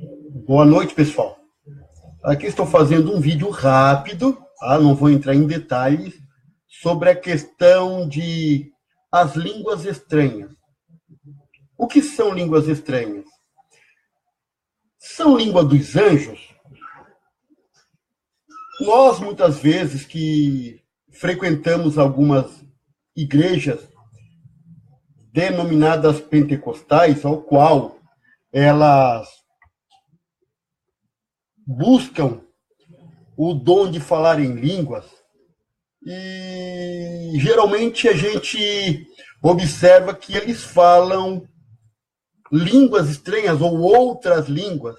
Boa noite, pessoal. Aqui estou fazendo um vídeo rápido, tá? Não vou entrar em detalhes, sobre a questão de as línguas estranhas. O que são línguas estranhas? São língua dos anjos? Nós, muitas vezes, que frequentamos algumas igrejas denominadas pentecostais, ao qual elas buscam o dom de falar em línguas, e geralmente a gente observa que eles falam línguas estranhas ou outras línguas,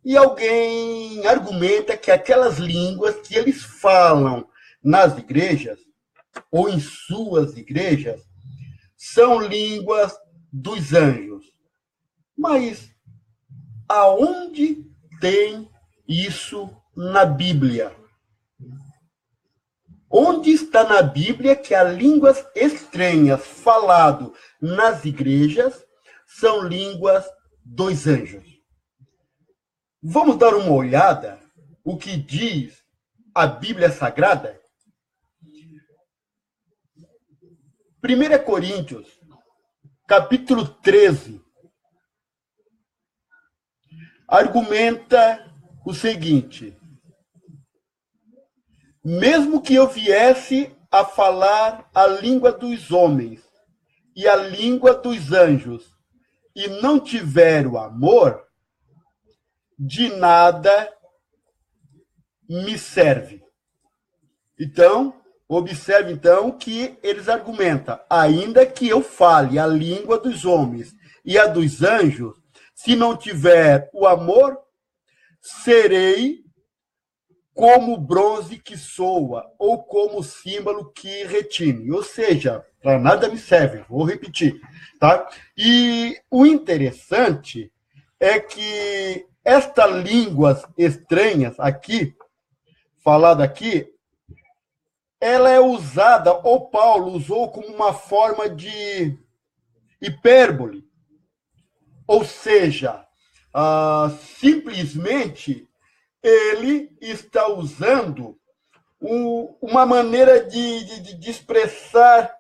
e alguém argumenta que aquelas línguas que eles falam nas igrejas, ou em suas igrejas, são línguas dos anjos. Mas aonde tem isso na Bíblia? Onde está na Bíblia que as línguas estranhas falado nas igrejas são línguas dos anjos? Vamos dar uma olhada o que diz a Bíblia Sagrada? 1 Coríntios, capítulo 13, argumenta o seguinte: mesmo que eu viesse a falar a língua dos homens e a língua dos anjos, e não tiver o amor, de nada me serve. Então, observe então que eles argumentam: ainda que eu fale a língua dos homens e a dos anjos, se não tiver o amor, serei como bronze que soa, ou como símbolo que retine. Ou seja, para nada me serve. Vou repetir, tá? E o interessante é que estas línguas estranhas aqui, falada aqui, ela é usada, ou Paulo usou como uma forma de hipérbole. Ou seja, simplesmente ele está usando uma maneira de expressar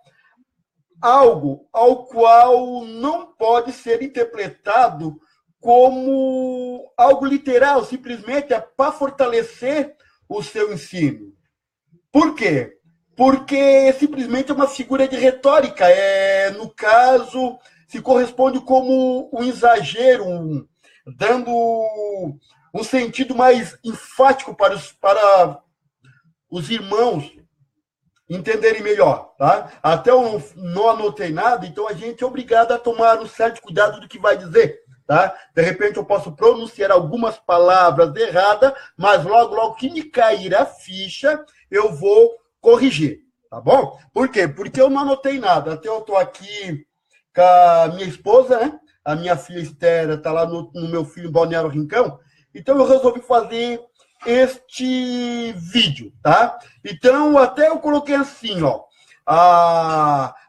algo ao qual não pode ser interpretado como algo literal, simplesmente é para fortalecer o seu ensino. Por quê? Porque simplesmente é uma figura de retórica. No caso, se corresponde como um exagero, dando um sentido mais enfático para os irmãos entenderem melhor, tá? Até eu não anotei nada, então a gente é obrigado a tomar um certo cuidado do que vai dizer, tá? De repente eu posso pronunciar algumas palavras erradas, mas logo que me cair a ficha, eu vou corrigir, tá bom? Por quê? Porque eu não anotei nada. Até eu estou aqui com a minha esposa, né? A minha filha Esther está lá no meu filho Balneário Rincão, então eu resolvi fazer este vídeo, tá? Então, até eu coloquei assim, ó.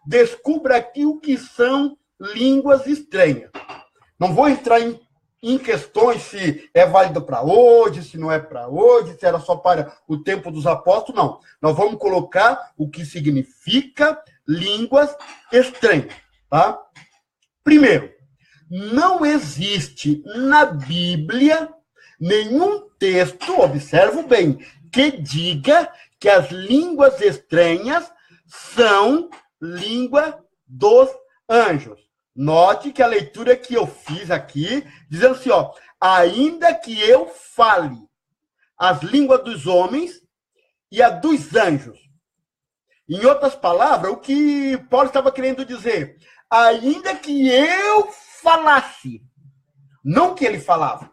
Descubra aqui o que são línguas estranhas. Não vou entrar em questões se é válido para hoje, se não é para hoje, se era só para o tempo dos apóstolos, não. Nós vamos colocar o que significa línguas estranhas, tá? Primeiro, não existe na Bíblia nenhum texto, observo bem, que diga que as línguas estranhas são língua dos anjos. Note que a leitura que eu fiz aqui, dizendo assim, ó, ainda que eu fale as línguas dos homens e a dos anjos. Em outras palavras, o que Paulo estava querendo dizer, ainda que eu falasse, não que ele falava.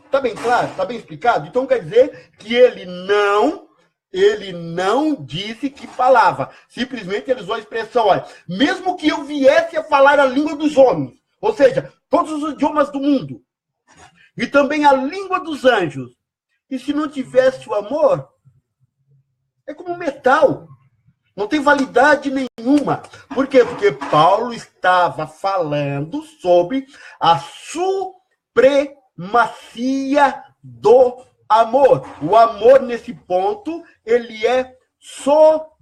Está bem claro? Está bem explicado? Então quer dizer que ele não disse que falava. Simplesmente ele usou a expressão, olha, mesmo que eu viesse a falar a língua dos homens, ou seja, todos os idiomas do mundo, e também a língua dos anjos, e se não tivesse o amor, é como metal. Não tem validade nenhuma. Por quê? Porque Paulo estava falando sobre a supremacia do amor. O amor, nesse ponto, ele é soberano.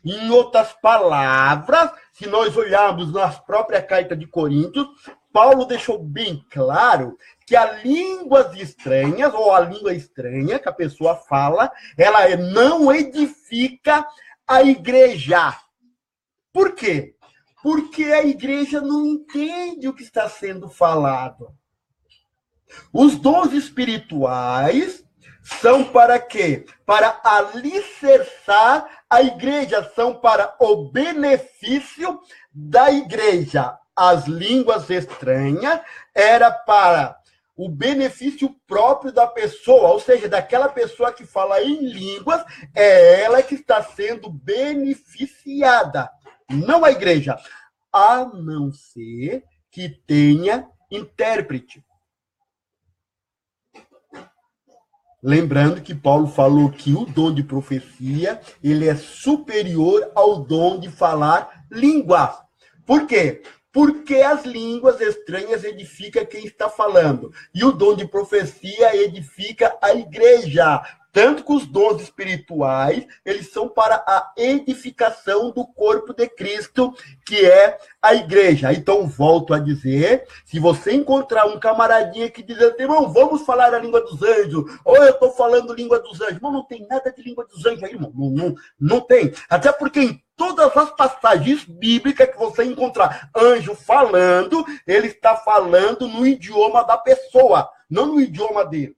Em outras palavras, se nós olharmos na própria carta de Coríntios, Paulo deixou bem claro que a línguas estranhas, ou a língua estranha que a pessoa fala, ela não edifica a igreja. Por quê? Porque a igreja não entende o que está sendo falado. Os dons espirituais são para quê? Para alicerçar a igreja, são para o benefício da igreja. As línguas estranhas era para o benefício próprio da pessoa, ou seja, daquela pessoa que fala em línguas, é ela que está sendo beneficiada, não a igreja, a não ser que tenha intérprete. Lembrando que Paulo falou que o dom de profecia, ele é superior ao dom de falar línguas. Por quê? Porque as línguas estranhas edificam quem está falando. E o dom de profecia edifica a igreja. Tanto que os dons espirituais, eles são para a edificação do corpo de Cristo, que é a igreja. Então, volto a dizer, se você encontrar um camaradinha que diz assim, irmão, vamos falar a língua dos anjos, ou eu estou falando língua dos anjos. Irmão, não tem nada de língua dos anjos aí, irmão. Não tem. Até porque em todas as passagens bíblicas que você encontrar anjo falando, ele está falando no idioma da pessoa, não no idioma dele.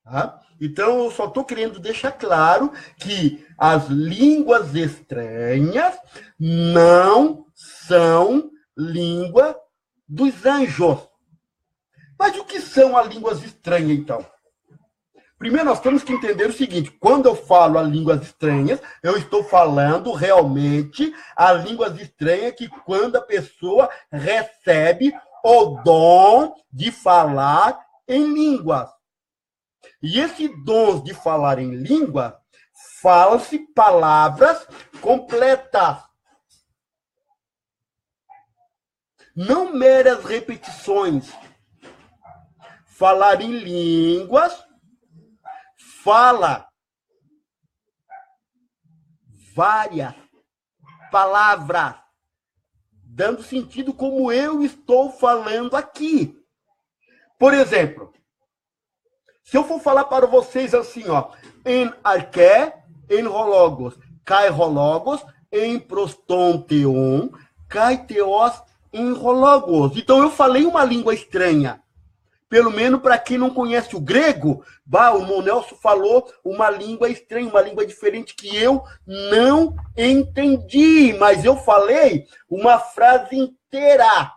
Tá? Então, eu só estou querendo deixar claro que as línguas estranhas não são língua dos anjos. Mas o que são as línguas estranhas, então? Primeiro, nós temos que entender o seguinte, quando eu falo as línguas estranhas, eu estou falando realmente as línguas estranhas que quando a pessoa recebe o dom de falar em línguas. E esse dom de falar em língua, fala-se palavras completas. Não meras repetições. Falar em línguas, fala várias palavras, dando sentido como eu estou falando aqui. Por exemplo, se eu for falar para vocês assim, ó, em arqué, em rologos, kai rologos, em prostonteon, kai teos, em rologos. Então eu falei uma língua estranha. Pelo menos para quem não conhece o grego, o Nelson falou uma língua estranha, uma língua diferente que eu não entendi, mas eu falei uma frase inteira.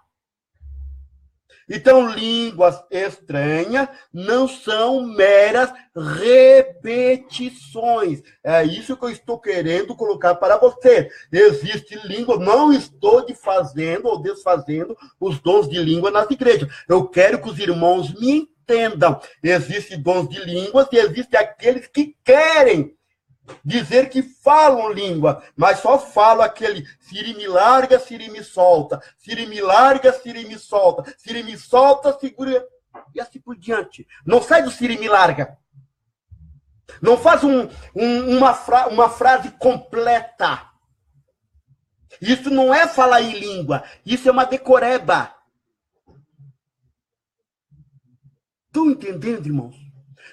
Então, línguas estranhas não são meras repetições. É isso que eu estou querendo colocar para você. Existe língua, não estou fazendo ou desfazendo os dons de língua nas igrejas. Eu quero que os irmãos me entendam. Existem dons de línguas e existem aqueles que querem dizer que falam língua, mas só falam aquele Siri me larga, Siri me solta, Siri me larga, Siri me solta, Siri me solta, segura, e assim por diante. Não sai do Siri me larga. Não faz uma frase completa. Isso não é falar em língua, isso é uma decoreba. Estão entendendo, irmãos?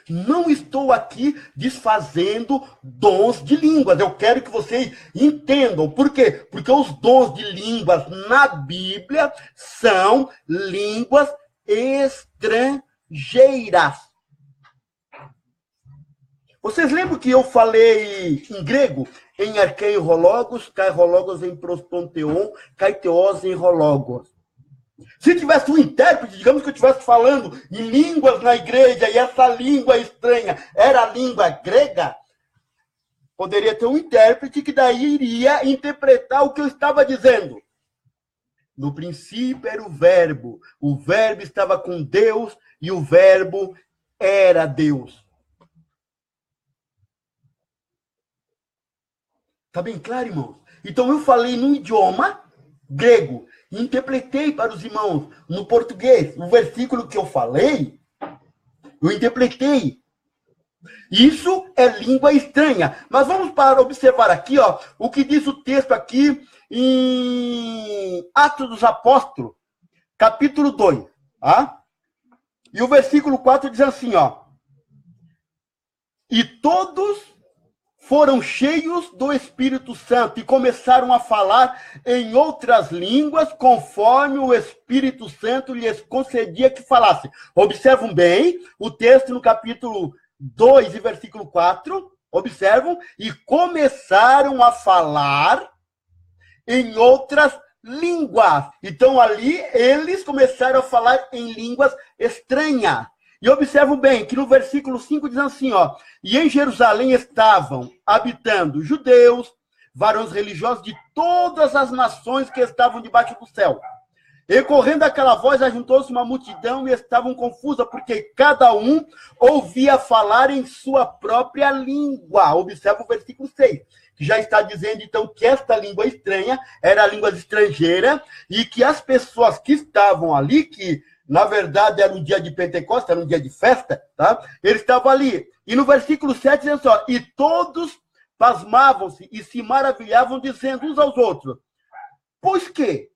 Não estou aqui desfazendo dons de línguas. Eu quero que vocês entendam. Por quê? Porque os dons de línguas na Bíblia são línguas estrangeiras. Vocês lembram que eu falei em grego? Em arquei rologos, kai rologos em prostonteon, kai teos em rologos. Se tivesse um intérprete, digamos que eu estivesse falando em línguas na igreja e essa língua estranha era a língua grega, poderia ter um intérprete que daí iria interpretar o que eu estava dizendo. No princípio era o verbo estava com Deus e o verbo era Deus. Tá bem claro, irmãos? Então eu falei no idioma grego, interpretei para os irmãos no português. O versículo que eu falei, eu interpretei. Isso é língua estranha. Mas vamos para observar aqui, ó, o que diz o texto aqui em Atos dos Apóstolos, capítulo 2. Tá? E o versículo 4 diz assim, ó. E todos foram cheios do Espírito Santo e começaram a falar em outras línguas, conforme o Espírito Santo lhes concedia que falassem. Observam bem o texto no capítulo 2 e versículo 4. Observam. E começaram a falar em outras línguas. Então, ali, eles começaram a falar em línguas estranhas. E observam bem que no versículo 5 diz assim, ó. E em Jerusalém estavam habitando judeus, varões religiosos de todas as nações que estavam debaixo do céu. E correndo aquela voz, ajuntou-se uma multidão e estavam confusa, porque cada um ouvia falar em sua própria língua. Observa o versículo 6, que já está dizendo, então, que esta língua estranha era a língua estrangeira e que as pessoas que estavam ali, que na verdade era um dia de Pentecostes, era um dia de festa, tá? Eles estavam ali. E no versículo 7 diz assim, ó, e todos pasmavam-se e se maravilhavam, dizendo uns aos outros, pois que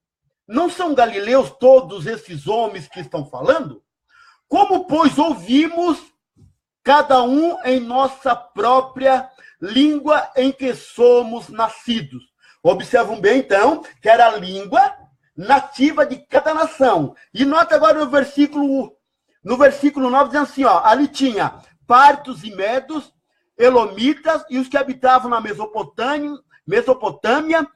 não são galileus todos esses homens que estão falando? Como, pois, ouvimos cada um em nossa própria língua em que somos nascidos? Observam bem, então, que era a língua nativa de cada nação. E nota agora no versículo 9, diz assim, ó, ali tinha partos e medos, elamitas e os que habitavam na Mesopotâmia,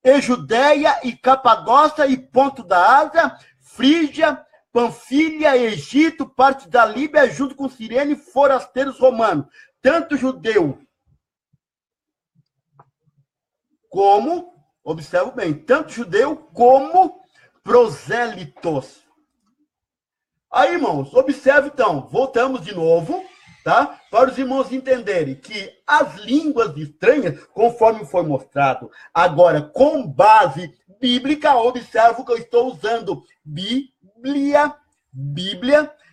e Judéia e Capadócia e Ponto da Ásia, Frígia, Panfilha, Egito, parte da Líbia, junto com Cirene, forasteiros romanos, tanto judeu como, observe bem, tanto judeu como prosélitos. Aí, irmãos, observe então, voltamos de novo, tá? Para os irmãos entenderem que as línguas estranhas, conforme foi mostrado, agora com base bíblica, observe que eu estou usando Bíblia.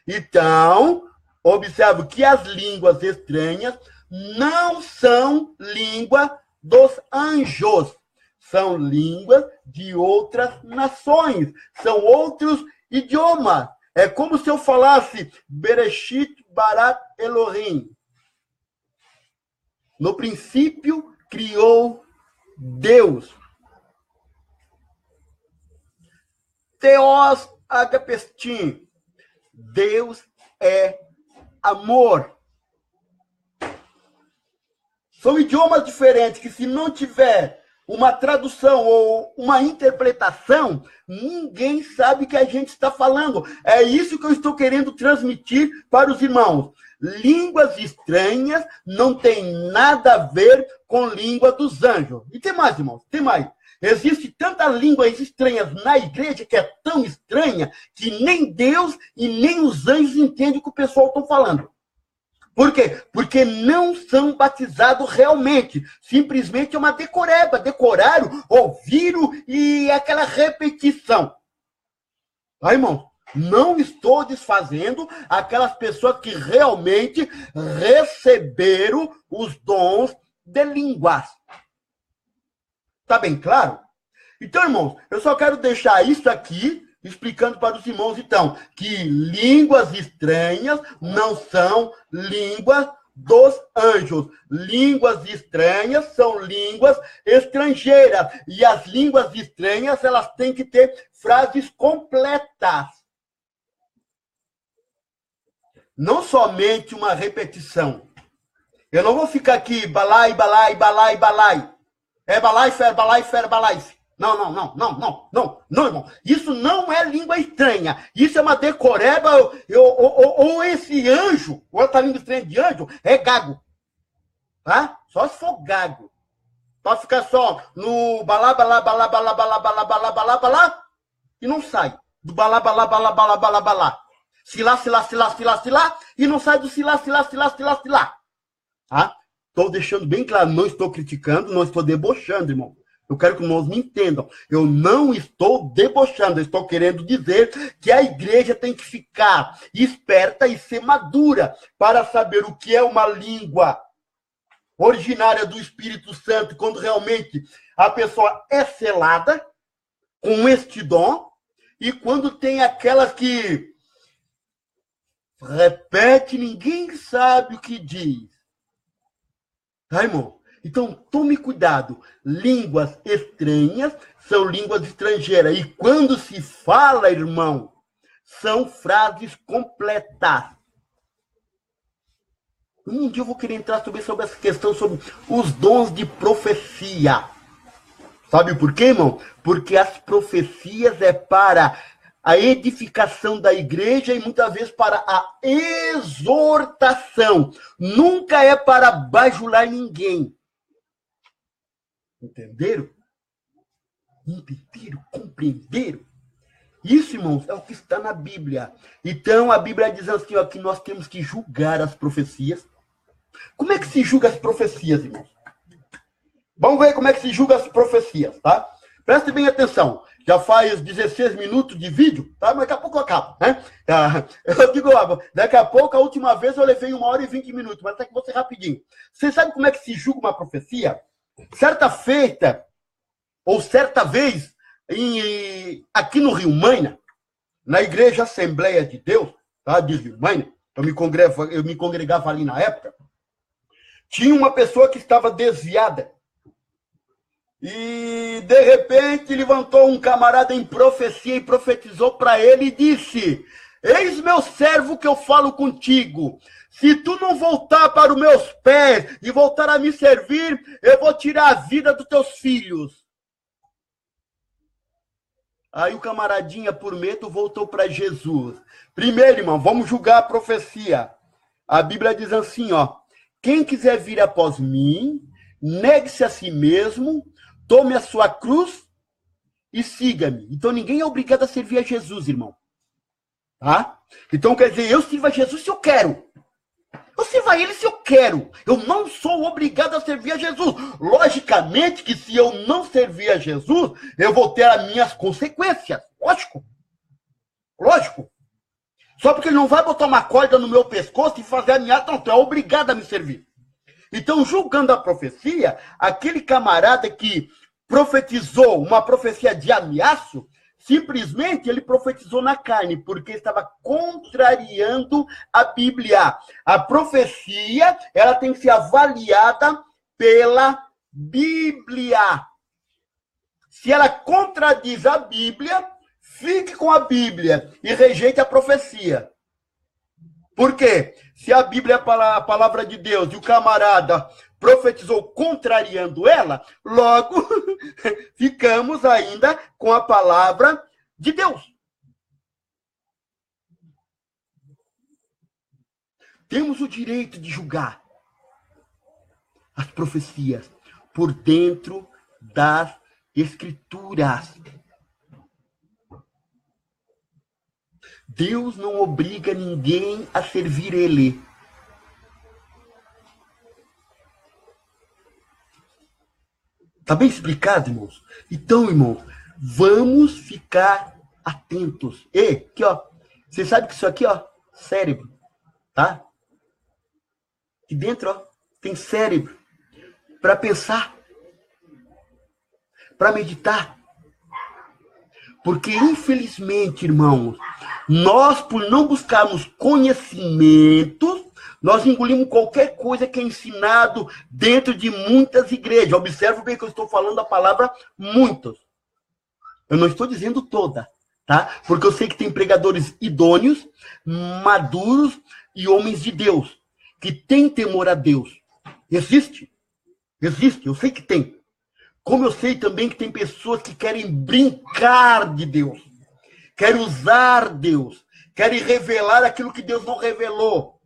Então, observe que as línguas estranhas não são língua dos anjos. São línguas de outras nações. São outros idiomas. É como se eu falasse Bereshit Barat Elohim. No princípio, criou Deus. Theos agapestim. Deus é amor. São idiomas diferentes que, se não tiver uma tradução ou uma interpretação, ninguém sabe o que a gente está falando. É isso que eu estou querendo transmitir para os irmãos. Línguas estranhas não tem nada a ver com língua dos anjos. E tem mais, irmãos, tem mais. Existe tanta língua estranha na igreja que é tão estranha que nem Deus e nem os anjos entendem o que o pessoal está falando. Por quê? Porque não são batizados realmente. Simplesmente é uma decoreba. Decoraram, ouviram e é aquela repetição. Tá, irmão? Não estou desfazendo aquelas pessoas que realmente receberam os dons de línguas. Tá bem claro? Então, irmãos, eu só quero deixar isso aqui explicando para os irmãos, então, que línguas estranhas não são línguas dos anjos. Línguas estranhas são línguas estrangeiras. E as línguas estranhas, elas têm que ter frases completas. Não somente uma repetição. Eu não vou ficar aqui, balai, balai, balai, balai. É balai, fer, balai, fer, balai. Não, irmão. Isso não é língua estranha. Isso é uma decoreba, ou esse anjo, ou essa língua estranha de anjo, é gago. Tá? Só se for gago. Pode ficar só no balá, balá, balá, balá, balá, balá, balá, balá, balá, e não sai. Do balá, balá, balá, balá, balá, balá. Silá, silá, silá, silá, silá, e não sai do silá, silá, silá, silá, silá. Tá? Estou deixando bem claro, não estou criticando, não estou debochando, irmão. Eu quero que nós me entendam. Eu não estou debochando, eu estou querendo dizer que a igreja tem que ficar esperta e ser madura para saber o que é uma língua originária do Espírito Santo, quando realmente a pessoa é selada com este dom, e quando tem aquelas que repete, ninguém sabe o que diz. Tá, irmão? Então, tome cuidado. Línguas estranhas são línguas estrangeiras. E quando se fala, irmão, são frases completas. Um dia eu vou querer entrar sobre essa questão, sobre os dons de profecia. Sabe por quê, irmão? Porque as profecias é para a edificação da igreja e muitas vezes para a exortação. Nunca é para bajular ninguém. Entenderam? Entenderam? Compreenderam? Isso, irmãos, é o que está na Bíblia. Então, a Bíblia diz assim, ó, que nós temos que julgar as profecias. Como é que se julga as profecias, irmãos? Vamos ver como é que se julga as profecias, tá? Preste bem atenção. Já faz 16 minutos de vídeo, tá? Mas daqui a pouco eu acabo, né? Eu digo, daqui a pouco, a última vez eu levei 1h20, mas até que vou ser rapidinho. Você sabe como é que se julga uma profecia? Certa feita, ou certa vez, aqui no Rio Maina, na Igreja Assembleia de Deus, tá? De Rio Maina, eu me congregava ali na época, tinha uma pessoa que estava desviada. E, de repente, levantou um camarada em profecia e profetizou para ele e disse: eis meu servo que eu falo contigo. Se tu não voltar para os meus pés e voltar a me servir, eu vou tirar a vida dos teus filhos. Aí o camaradinha, por medo, voltou para Jesus. Primeiro, irmão, vamos julgar a profecia. A Bíblia diz assim, ó: quem quiser vir após mim, negue-se a si mesmo, tome a sua cruz e siga-me. Então, ninguém é obrigado a servir a Jesus, irmão. Tá? Então, quer dizer, eu sirvo a Jesus se eu quero. Eu sirvo a ele se eu quero. Eu não sou obrigado a servir a Jesus. Logicamente que se eu não servir a Jesus, eu vou ter as minhas consequências. Lógico. Lógico. Só porque ele não vai botar uma corda no meu pescoço e fazer a minha... Não, tu é obrigado a me servir. Então, julgando a profecia, aquele camarada que profetizou uma profecia de ameaço, simplesmente ele profetizou na carne, porque estava contrariando a Bíblia. A profecia, ela tem que ser avaliada pela Bíblia. Se ela contradiz a Bíblia, fique com a Bíblia e rejeite a profecia. Por quê? Se a Bíblia é a palavra de Deus e o camarada profetizou contrariando ela, logo ficamos ainda com a palavra de Deus. Temos o direito de julgar as profecias por dentro das Escrituras. Deus não obriga ninguém a servir ele. Tá bem explicado, irmãos? Então, irmãos, vamos ficar atentos. E, aqui, ó, você sabe que isso aqui, ó, cérebro, tá? Aqui dentro, ó, tem cérebro para pensar, para meditar. Porque, infelizmente, irmãos, nós, por não buscarmos conhecimento, nós engolimos qualquer coisa que é ensinado dentro de muitas igrejas. Observe bem que eu estou falando a palavra muitos. Eu não estou dizendo toda, tá? Porque eu sei que tem pregadores idôneos, maduros e homens de Deus, que têm temor a Deus. Existe. Existe, eu sei que tem. Como eu sei também que tem pessoas que querem brincar de Deus, querem usar Deus, querem revelar aquilo que Deus não revelou,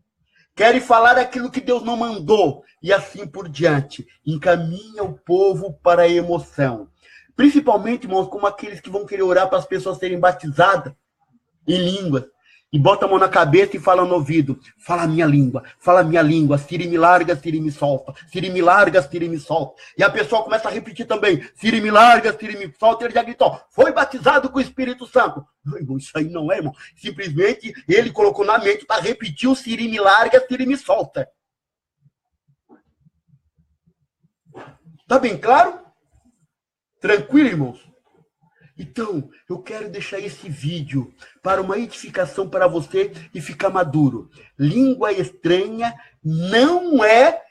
querem falar aquilo que Deus não mandou, e assim por diante. Encaminha o povo para a emoção. Principalmente, irmãos, como aqueles que vão querer orar para as pessoas serem batizadas em línguas. e bota a mão na cabeça e fala no ouvido, fala a minha língua, Siri me larga, Siri me solta, Siri me larga, Siri me solta. E a pessoa começa a repetir também, Siri me larga, Siri me solta, e ele já gritou, foi batizado com o Espírito Santo. Irmão, isso aí não é, irmão. Simplesmente ele colocou na mente para repetir o Siri me larga, Siri me solta. Tá bem claro? Tranquilo, irmãos? Então, eu quero deixar esse vídeo para uma edificação para você e ficar maduro. Língua estranha não é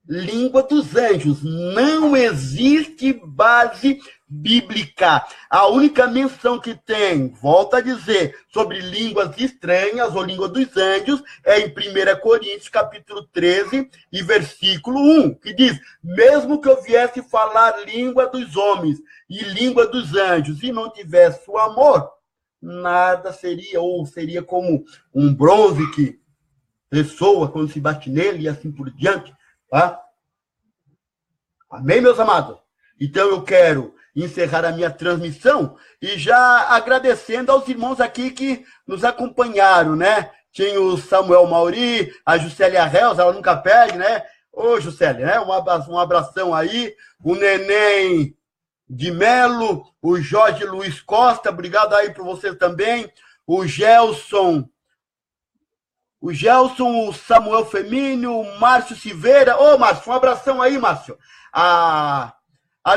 língua dos anjos. Não existe base bíblica. A única menção que tem, volto a dizer, sobre línguas estranhas ou língua dos anjos é em 1 Coríntios, capítulo 13 e versículo 1, que diz, mesmo que eu viesse falar língua dos homens e língua dos anjos e não tivesse o amor, nada seria, ou seria como um bronze que ressoa quando se bate nele e assim por diante. Tá? Amém, meus amados? Então eu quero encerrar a minha transmissão e já agradecendo aos irmãos aqui que nos acompanharam, né? Tinha o Samuel Mauri, a Juscelia Reus, ela nunca perde, né? Ô, Juscelia, né? Um abração aí. O Neném de Melo, o Jorge Luiz Costa, obrigado aí por você também. O Gelson, o Samuel Femínio, o Márcio Silveira. Ô, Márcio, um abração aí, Márcio. A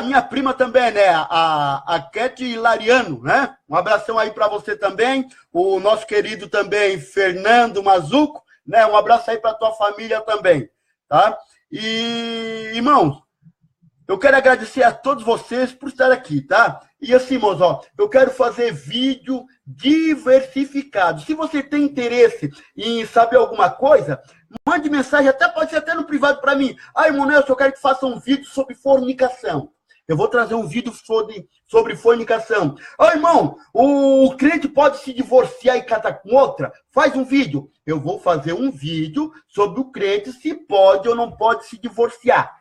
minha prima também, né? A Kete Lariano, né? Um abração aí para você também. O nosso querido também, Fernando Mazuco, né? Um abraço aí para tua família também, tá? E, irmãos, eu quero agradecer a todos vocês por estar aqui, tá? E assim, irmãos, ó, eu quero fazer vídeo diversificado. Se você tem interesse em saber alguma coisa, mande mensagem, pode ser até no privado para mim. Ah, irmão Nelson, eu quero que faça um vídeo sobre fornicação. Eu vou trazer um vídeo sobre fornicação. Ah, irmão, o crente pode se divorciar e casar com outra? Faz um vídeo. Eu vou fazer um vídeo sobre o crente se pode ou não pode se divorciar.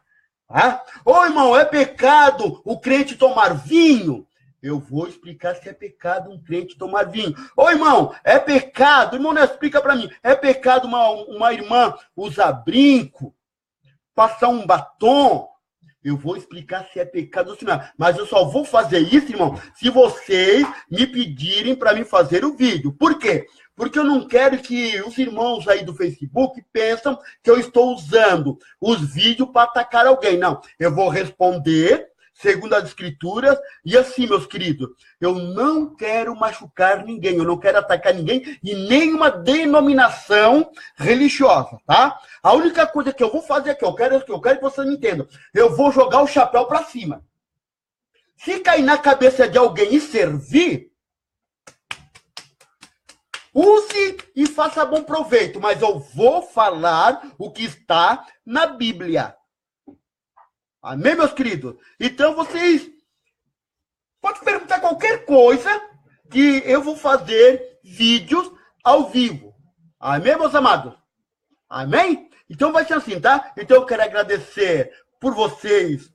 Tá? Ô, irmão, é pecado o crente tomar vinho? Eu vou explicar se é pecado um crente tomar vinho. Ô, irmão, é pecado? Irmão, não explica para mim. É pecado uma irmã usar brinco? Passar um batom? Eu vou explicar se é pecado ou se não. Mas eu só vou fazer isso, irmão, se vocês me pedirem para mim fazer o vídeo. Por quê? Porque eu não quero que os irmãos aí do Facebook pensem que eu estou usando os vídeos para atacar alguém. Não, eu vou responder segundo as escrituras, e assim, meus queridos, eu não quero machucar ninguém, eu não quero atacar ninguém e nenhuma denominação religiosa, tá? A única coisa que eu vou fazer aqui, eu quero que vocês me entendam, eu vou jogar o chapéu para cima. Se cair na cabeça de alguém e servir, use e faça bom proveito, mas eu vou falar o que está na Bíblia. Amém, meus queridos? Então, vocês podem perguntar qualquer coisa que eu vou fazer vídeos ao vivo. Amém, meus amados? Amém? Então, vai ser assim, tá? Então, eu quero agradecer por vocês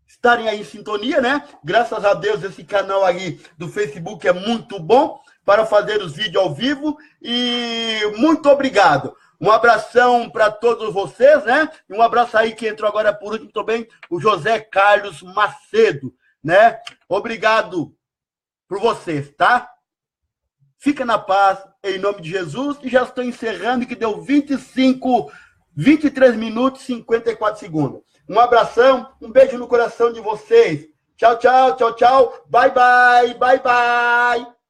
estarem aí em sintonia, né? Graças a Deus, esse canal aí do Facebook é muito bom para fazer os vídeos ao vivo. E muito obrigado. Um abração para todos vocês, né? E um abraço aí que entrou agora por último também, o José Carlos Macedo, né? Obrigado por vocês, tá? Fica na paz, em nome de Jesus. E já estou encerrando, que deu 23 minutos e 54 segundos. Um abração, um beijo no coração de vocês. Tchau, tchau, tchau, tchau. Bye, bye, bye, bye.